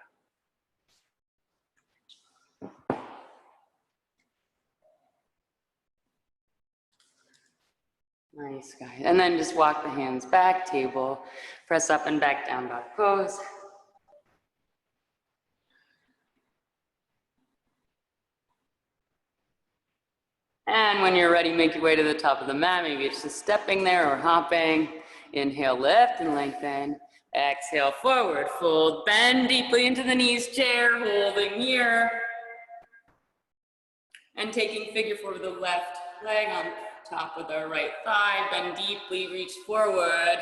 Nice, guys. And then just walk the hands back, table, press up and back, down dog pose. And when you're ready, make your way to the top of the mat. Maybe it's just stepping there or hopping. Inhale, lift and lengthen. Exhale, forward, fold, bend deeply into the knees, chair, holding here. And taking figure four with the left leg on top with our right thigh, bend deeply, reach forward.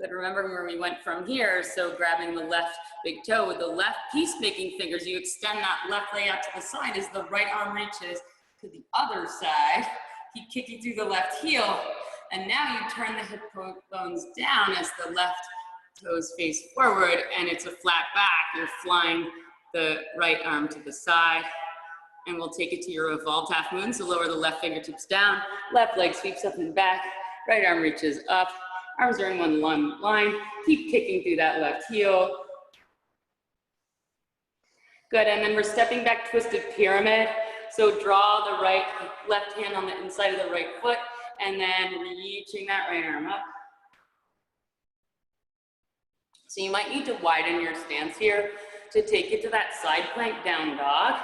Good, remember where we went from here, so grabbing the left big toe with the left peacemaking fingers, you extend that left leg out to the side as the right arm reaches to the other side. Keep kicking through the left heel, and now you turn the hip bones down as the left toes face forward, and it's a flat back. You're flying the right arm to the side, and we'll take it to your revolved half moon, so lower the left fingertips down, left leg sweeps up and back, right arm reaches up, arms are in one long line, keep kicking through that left heel. Good, and then we're stepping back, twisted pyramid. So draw the left hand on the inside of the right foot, and then reaching that right arm up. So you might need to widen your stance here to take it to that side plank down dog.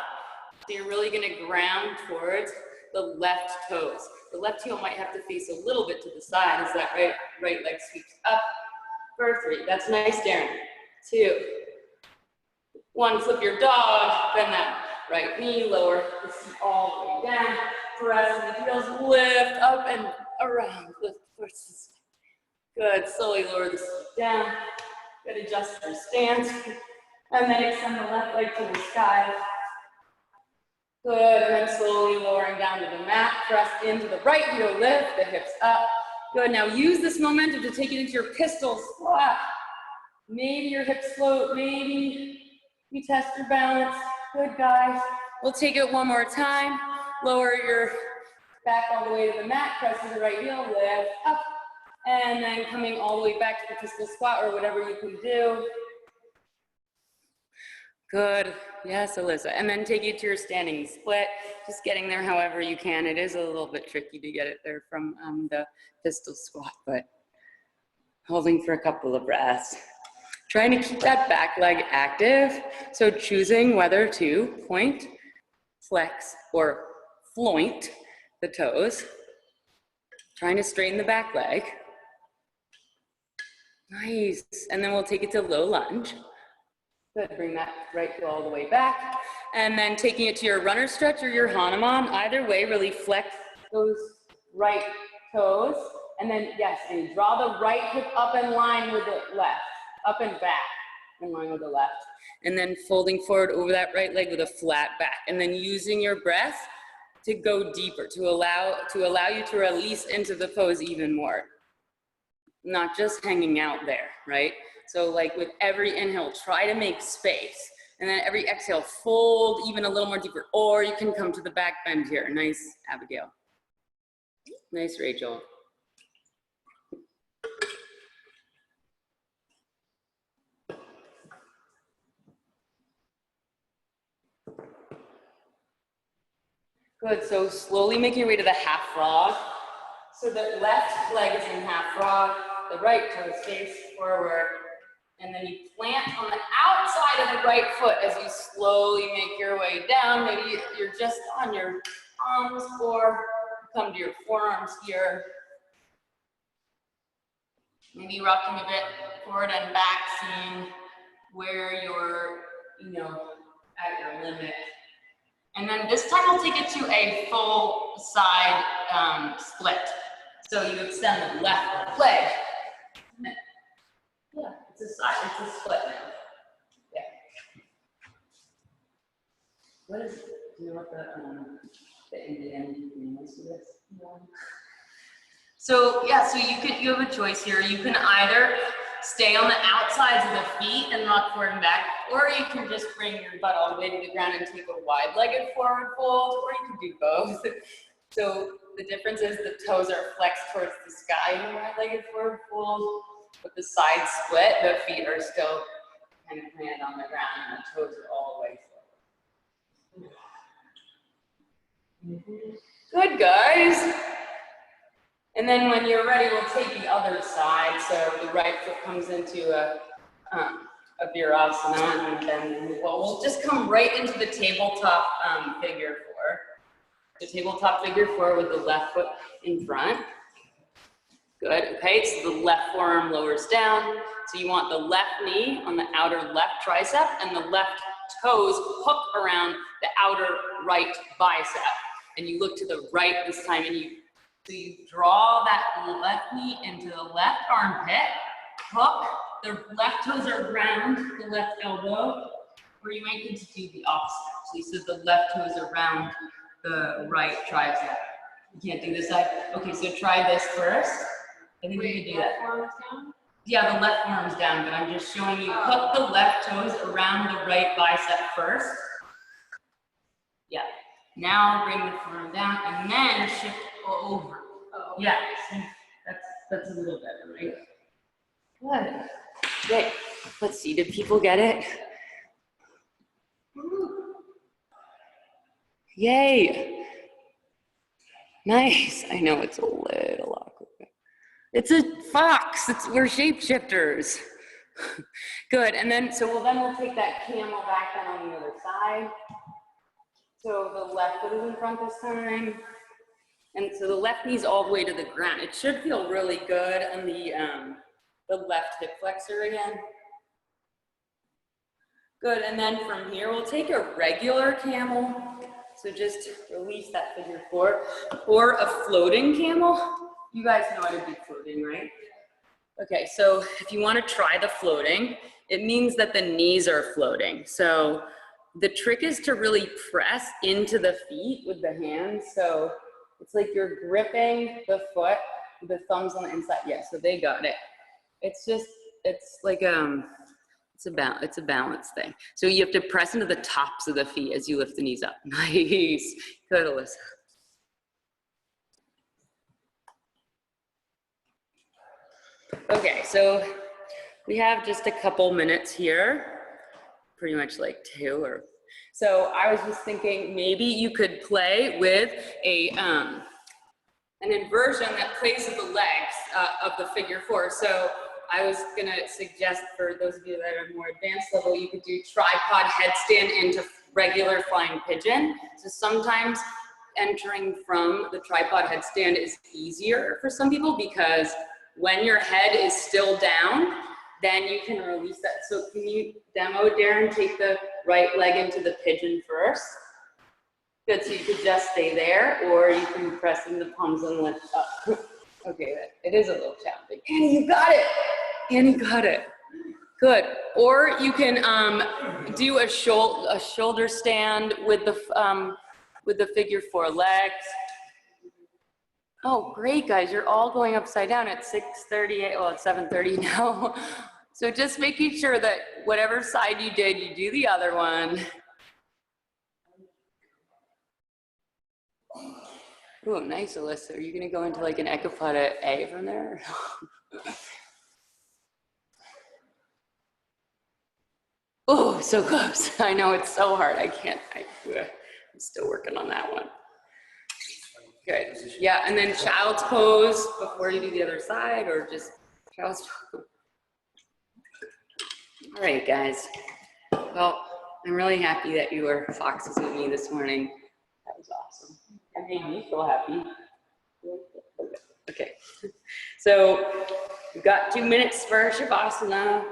So you're really gonna ground towards the left toes. The left heel might have to face a little bit to the side as that right leg sweeps up. For 3, that's nice, Darren. 2, 1, flip your dog, bend that right knee, lower the seat all the way down. Press the heels, lift up and around, lift towards the side. Good, slowly lower the seat down. Good, adjust your stance. And then extend the left leg to the sky. Good, and then slowly lowering down to the mat. Press into the right heel, lift the hips up. Good, now use this momentum to take it into your pistol squat. Maybe your hips float, maybe you test your balance. Good, guys. We'll take it one more time. Lower your back all the way to the mat, press to the right heel, lift up. And then coming all the way back to the pistol squat or whatever you can do. Good, yes, Alyssa. And then take it to your standing split, just getting there however you can. It is a little bit tricky to get it there from the pistol squat, but holding for a couple of breaths. Trying to keep that back leg active. So choosing whether to point, flex, or floint the toes. Trying to straighten the back leg. Nice, and then we'll take it to low lunge. Good, bring that right heel all the way back. And then taking it to your runner stretch or your Hanuman. Either way, really flex those right toes. And then, yes, and draw the right hip up in line with the left. Up and back in line with the left. And then folding forward over that right leg with a flat back. And then using your breath to go deeper, to allow you to release into the pose even more. Not just hanging out there, right? So like with every inhale, try to make space. And then every exhale, fold even a little more deeper. Or you can come to the back bend here. Nice, Abigail. Nice, Rachel. Good, so slowly making your way to the half frog. So the left leg is in half frog, the right toes face forward, and then you plant on the outside of the right foot as you slowly make your way down. Maybe you're just on your palms or come to your forearms here. Maybe rocking a bit forward and back, seeing where you're, at your limit. And then this time we'll take it to a full side split. So you extend the left leg. Yeah, it's a split now. Yeah. What is, do you know what the Indian name is for this? No. So yeah, so you have a choice here. You can either stay on the outsides of the feet and rock forward and back, or you can just bring your butt all the way to the ground and take a wide-legged forward fold, or you can do both. So the difference is the toes are flexed towards the sky in the wide-legged forward fold, but the side split, the feet are still kind of planted on the ground and the toes are all the way forward. Good, guys. And then when you're ready, we'll take the other side. So the right foot comes into a virasana, and then we'll just come right into the tabletop figure four. The tabletop figure four with the left foot in front. Good, okay, so the left forearm lowers down. So you want the left knee on the outer left tricep and the left toes hook around the outer right bicep. and you look to the right this time, and so you draw that left knee into the left armpit, hook, the left toes are around the left elbow, or you might need to do the opposite, actually. So the left toes around the right tricep. You can't do this side? Okay, so try this first. I think you can do that. Arms down? Yeah, the left arm's down, but I'm just showing you, hook the left toes around the right bicep first. Yeah. Now bring the forearm down and then shift over. Oh, yeah, that's a little better, right? Good. Great. Let's see, did people get it? Yay. Nice. I know it's a little awkward. It's a fox. We're shapeshifters. Good. And then, we'll take that camel back down on the other side. So the left foot is in front this time. And so the left knee's all the way to the ground. It should feel really good on the left hip flexor again. Good, and then from here, we'll take a regular camel. So just release that figure four, or a floating camel. You guys know how to do floating, right? Okay, so if you want to try the floating, it means that the knees are floating. So the trick is to really press into the feet with the hands. So it's like you're gripping the foot with the thumbs on the inside. Yeah, so they got it. It's like it's a balance thing. So you have to press into the tops of the feet as you lift the knees up. Nice. Good, Alyssa. Okay, so we have just a couple minutes here, pretty much like 2 or. So I was just thinking maybe you could play with an inversion that plays with the legs of the figure 4. So I was gonna suggest for those of you that are more advanced level, you could do tripod headstand into regular flying pigeon. So sometimes entering from the tripod headstand is easier for some people because when your head is still down, then you can release that. So can you demo, Darren, take the right leg into the pigeon first? Good, so you could just stay there, or you can press in the palms and lift up. Okay, it is a little challenging. Annie, you got it. Annie got it. Good. Or you can do a shoulder stand with the figure 4 legs. Oh, great, guys. You're all going upside down at 6:38. Well, it's 7:30 now. So just making sure that whatever side you did, you do the other one. Oh, nice, Alyssa. Are you going to go into like an ecopod A from there? Oh, so close. I know it's so hard. I'm still working on that one. Good. Yeah, and then child's pose before you do the other side, or just child's pose. All right, guys. Well, I'm really happy that you were foxes with me this morning. That was awesome. That made me feel happy. Okay. So we've got 2 minutes for Shavasana.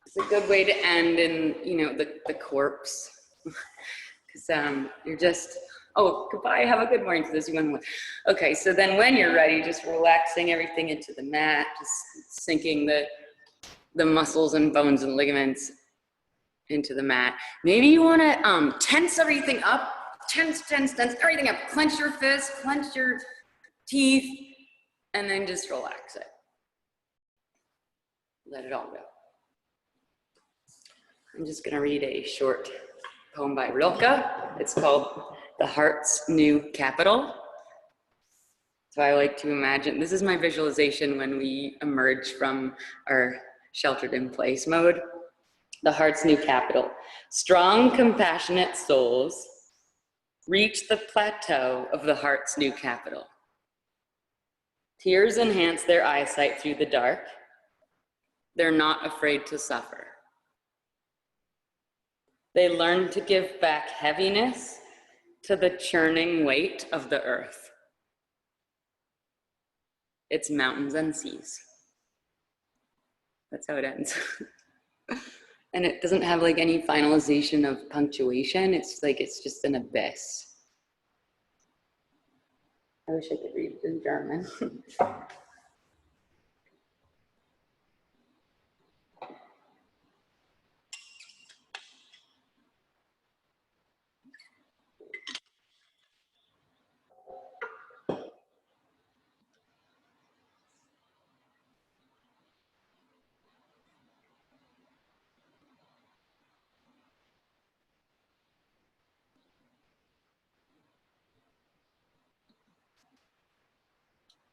It's a good way to end in, the corpse. Because you're just, oh, goodbye, have a good morning to those you went with. Okay, so then when you're ready, just relaxing everything into the mat, just sinking the muscles and bones and ligaments into the mat. Maybe you want to tense everything up, tense everything up. Clench your fist, clench your teeth, and then just relax it. Let it all go. I'm just going to read a short poem by Rilke. It's called The Heart's New Capital. So I like to imagine, this is my visualization when we emerge from our sheltered in place mode. The heart's new capital. Strong, compassionate souls reach the plateau of the heart's new capital. Tears enhance their eyesight through the dark. They're not afraid to suffer. They learn to give back heaviness to the churning weight of the earth. It's mountains and seas. That's how it ends. And it doesn't have like any finalization of punctuation. It's just an abyss. I wish I could read it in German.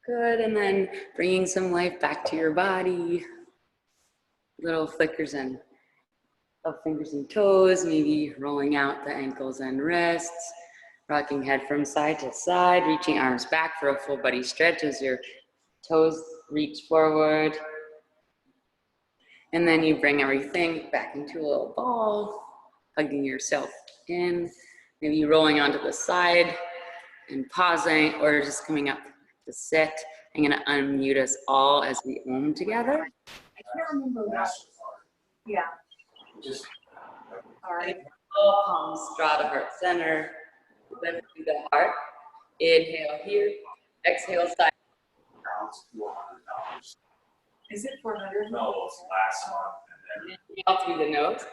Good, and then bringing some life back to your body. Little flickers and of fingers and toes, maybe rolling out the ankles and wrists, rocking head from side to side, reaching arms back for a full body stretch as your toes reach forward. And then you bring everything back into a little ball, hugging yourself in, maybe rolling onto the side and pausing, or just coming up to sit. I'm gonna unmute us all as we together. I can't remember what. Yeah. Just All right. All palms draw to heart center, lift through the heart. Inhale here, exhale side. bounce $400. Is it 400? No, it's last month, and then Inhale through the nose,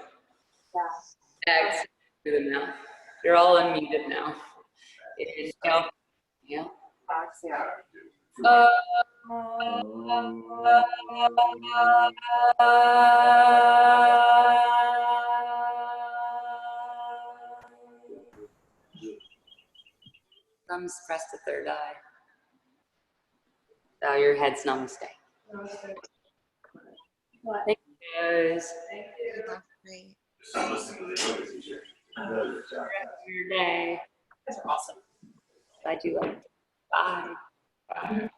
Yeah. exhale through the mouth. You're all unmuted now. Inhale, inhale. Foxy. I have to do Thumbs press the third eye. Bow your heads, namaste. What? Thank you guys. Thank you. Great. just listening to the yoga teacher. Your day. That's awesome. Glad you liked it. Bye. Bye.